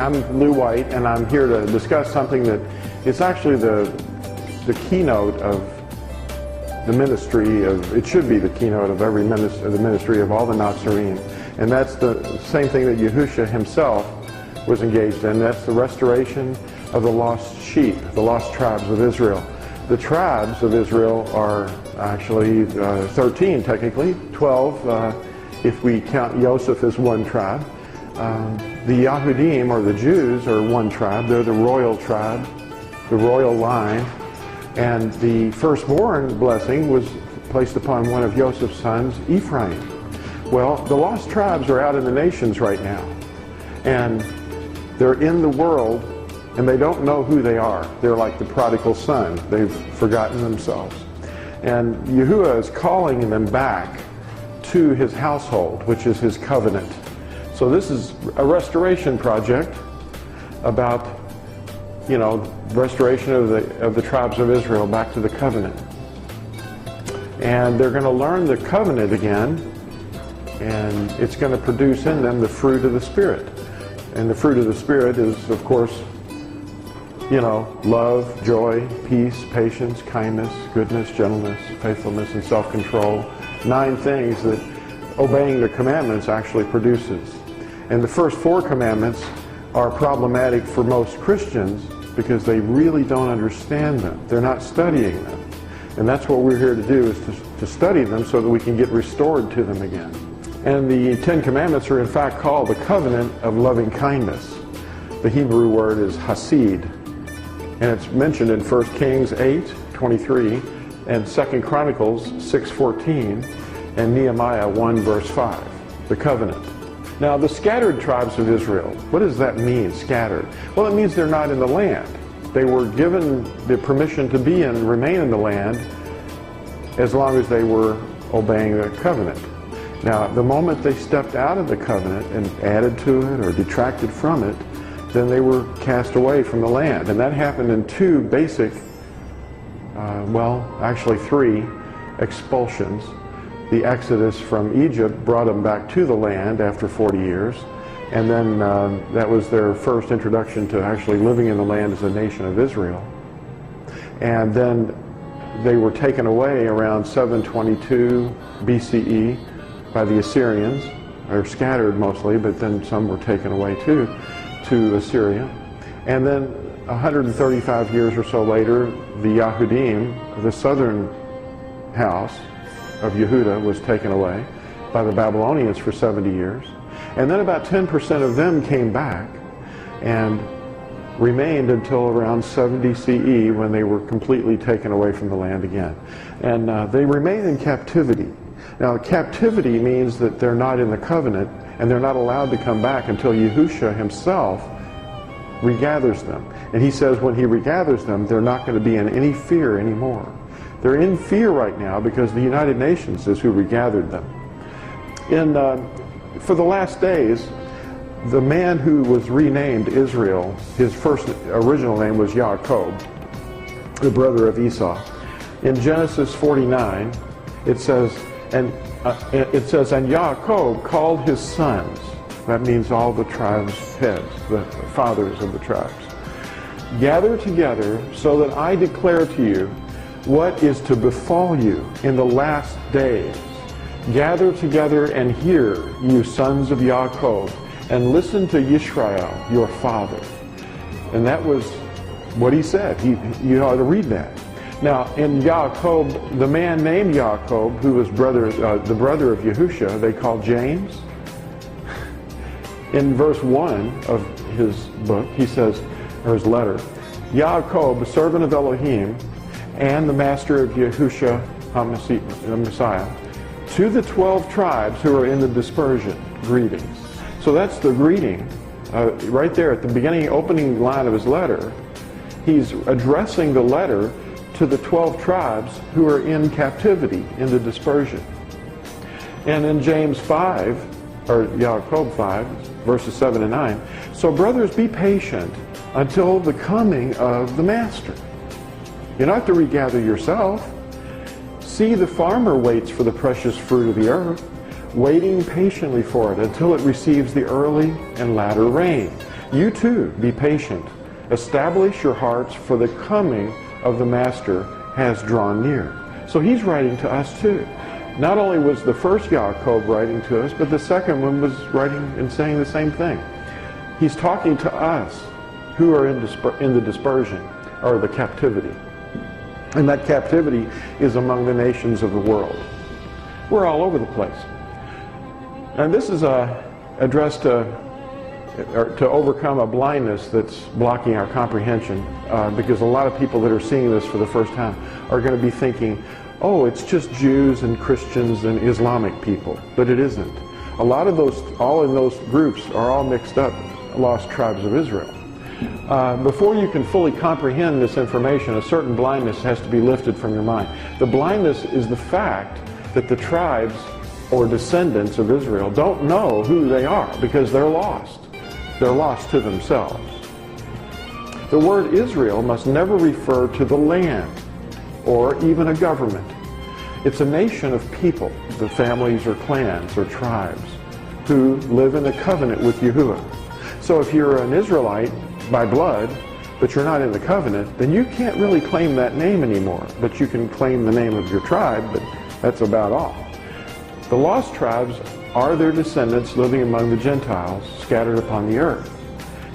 I'm Lou White, and I'm here to discuss something that is actually the keynote of the ministry of, it should be the keynote of every ministry, the ministry of all the Nazarene, and that's the same thing that Yahushua himself was engaged in. That's the restoration of the lost sheep, the lost tribes of Israel. The tribes of Israel are actually 13 technically, 12 if we count Joseph as one tribe. The Yahudim, or the Jews, are one tribe. They're the royal tribe, the royal line. And the firstborn blessing was placed upon one of Joseph's sons, Ephraim. Well, the lost tribes are out in the nations right now. And they're in the world, and they don't know who they are. They're like the prodigal son. They've forgotten themselves. And Yahuwah is calling them back to his household, which is his covenant. So this is a restoration project about, you know, restoration of the tribes of Israel back to the covenant. And they're going to learn the covenant again, and it's going to produce in them the fruit of the Spirit. And the fruit of the Spirit is, of course, you know, love, joy, peace, patience, kindness, goodness, gentleness, faithfulness, and self-control. 9 things that obeying the commandments actually produces. And the first 4 commandments are problematic for most Christians because they really don't understand them. They're not studying them. And that's what we're here to do, is to study them so that we can get restored to them again. And the 10 commandments are in fact called the covenant of loving kindness. The Hebrew word is hasid. And it's mentioned in 1 Kings 8:23 and 2 Chronicles 6:14 and Nehemiah 1 verse 5. The covenant. Now, the scattered tribes of Israel, what does that mean, scattered? Well, it means they're not in the land. They were given the permission to be and remain in the land as long as they were obeying the covenant. Now, the moment they stepped out of the covenant and added to it or detracted from it, then they were cast away from the land. And that happened in 2 basic, well, actually 3 expulsions. The Exodus from Egypt brought them back to the land after 40 years. And then that was their first introduction to actually living in the land as a nation of Israel. And then they were taken away around 722 BCE by the Assyrians. They were scattered mostly, but then some were taken away too to Assyria. And then 135 years or so later, the Yahudim, the southern house of Yehuda, was taken away by the Babylonians for 70 years. And then about 10% of them came back and remained until around 70 CE, when they were completely taken away from the land again. And they remain in captivity. Now, captivity means that they're not in the covenant, and they're not allowed to come back until Yahushua himself regathers them. And he says when he regathers them, they're not going to be in any fear anymore. They're in fear right now because the United Nations is who regathered them. For the last days, the man who was renamed Israel, his first original name was Yaakov, the brother of Esau. In Genesis 49, it says, and Yaakov called his sons. That means all the tribes' heads, the fathers of the tribes. Gather together so that I declare to you what is to befall you in the last days. Gather together and hear, you sons of Yaakov, and listen to Yisrael, your father. And that was what he said. You ought to read that. Now, in Yaakov, the man named Yaakov, who was the brother of Yahushua, they called James. In verse 1 of his book, he says, or his letter, Yaakov, the servant of Elohim, and the master of Yahushua the Messiah, to the 12 tribes who are in the dispersion, greetings. So that's the greeting. Right there at the beginning, opening line of his letter, he's addressing the letter to the 12 tribes who are in captivity, in the dispersion. And in James 5, or Yaakov 5, verses 7 and 9, so brothers, be patient until the coming of the master. You don't have to regather yourself. See, the farmer waits for the precious fruit of the earth, waiting patiently for it until it receives the early and latter rain. You too, be patient. Establish your hearts, for the coming of the Master has drawn near. So he's writing to us too. Not only was the first Yaakov writing to us, but the second one was writing and saying the same thing. He's talking to us who are in the dispersion, or the captivity. And that captivity is among the nations of the world. We're all over the place. And this is addressed to overcome a blindness that's blocking our comprehension, because a lot of people that are seeing this for the first time are going to be thinking, oh, it's just Jews and Christians and Islamic people. But it isn't. A lot of those, all in those groups, are all mixed up, lost tribes of Israel. Before you can fully comprehend this information, a certain blindness has to be lifted from your mind. The blindness is the fact that the tribes or descendants of Israel don't know who they are, because they're lost. They're lost to themselves. The word Israel must never refer to the land or even a government. It's a nation of people, the families or clans or tribes, who live in a covenant with Yahuwah. So if you're an Israelite by blood, but you're not in the covenant, then you can't really claim that name anymore. But you can claim the name of your tribe, but that's about all. The lost tribes are their descendants living among the Gentiles scattered upon the earth.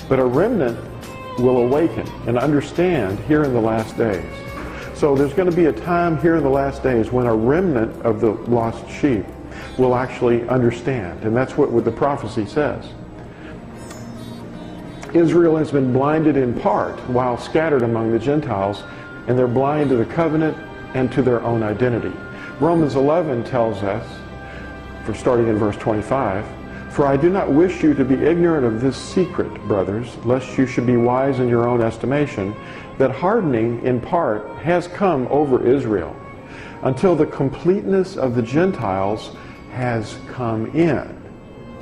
But a remnant will awaken and understand here in the last days. So there's going to be a time here in the last days when a remnant of the lost sheep will actually understand. And that's what the prophecy says. Israel has been blinded in part while scattered among the Gentiles, and they're blind to the covenant and to their own identity. Romans 11 tells us, for starting in verse 25, "For I do not wish you to be ignorant of this secret, brothers, lest you should be wise in your own estimation, that hardening in part has come over Israel, until the completeness of the Gentiles has come in."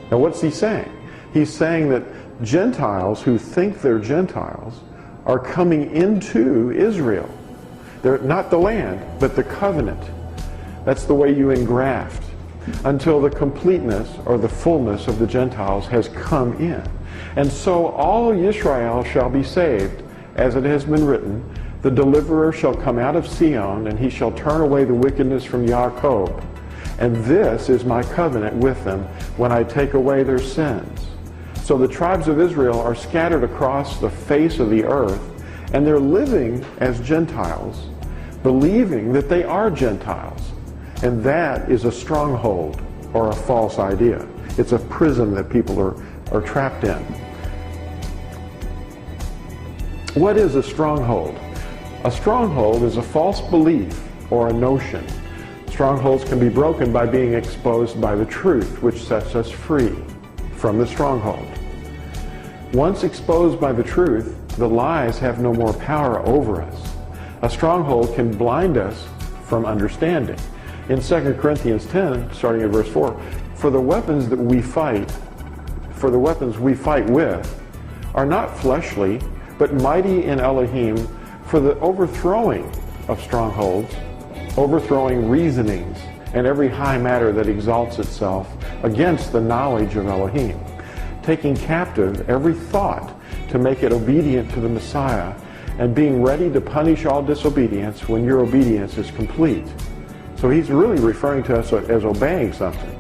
Now what's he saying? He's saying that Gentiles who think they're Gentiles are coming into Israel. They're not the land, but the covenant. That's the way you engraft. Until the completeness or the fullness of the Gentiles has come in. And so all Israel shall be saved, as it has been written, "The deliverer shall come out of Sion, and he shall turn away the wickedness from Jacob. And this is my covenant with them when I take away their sins." So the tribes of Israel are scattered across the face of the earth, and they're living as Gentiles, believing that they are Gentiles. And that is a stronghold or a false idea. It's a prison that people are trapped in. What is a stronghold? A stronghold is a false belief or a notion. Strongholds can be broken by being exposed by the truth, which sets us free from the stronghold. Once exposed by the truth, the lies have no more power over us. A stronghold can blind us from understanding. In 2 Corinthians 10, starting at verse 4, for the weapons we fight with are not fleshly, but mighty in Elohim for the overthrowing of strongholds, overthrowing reasonings, and every high matter that exalts itself against the knowledge of Elohim, taking captive every thought to make it obedient to the Messiah, and being ready to punish all disobedience when your obedience is complete. So he's really referring to us as obeying something.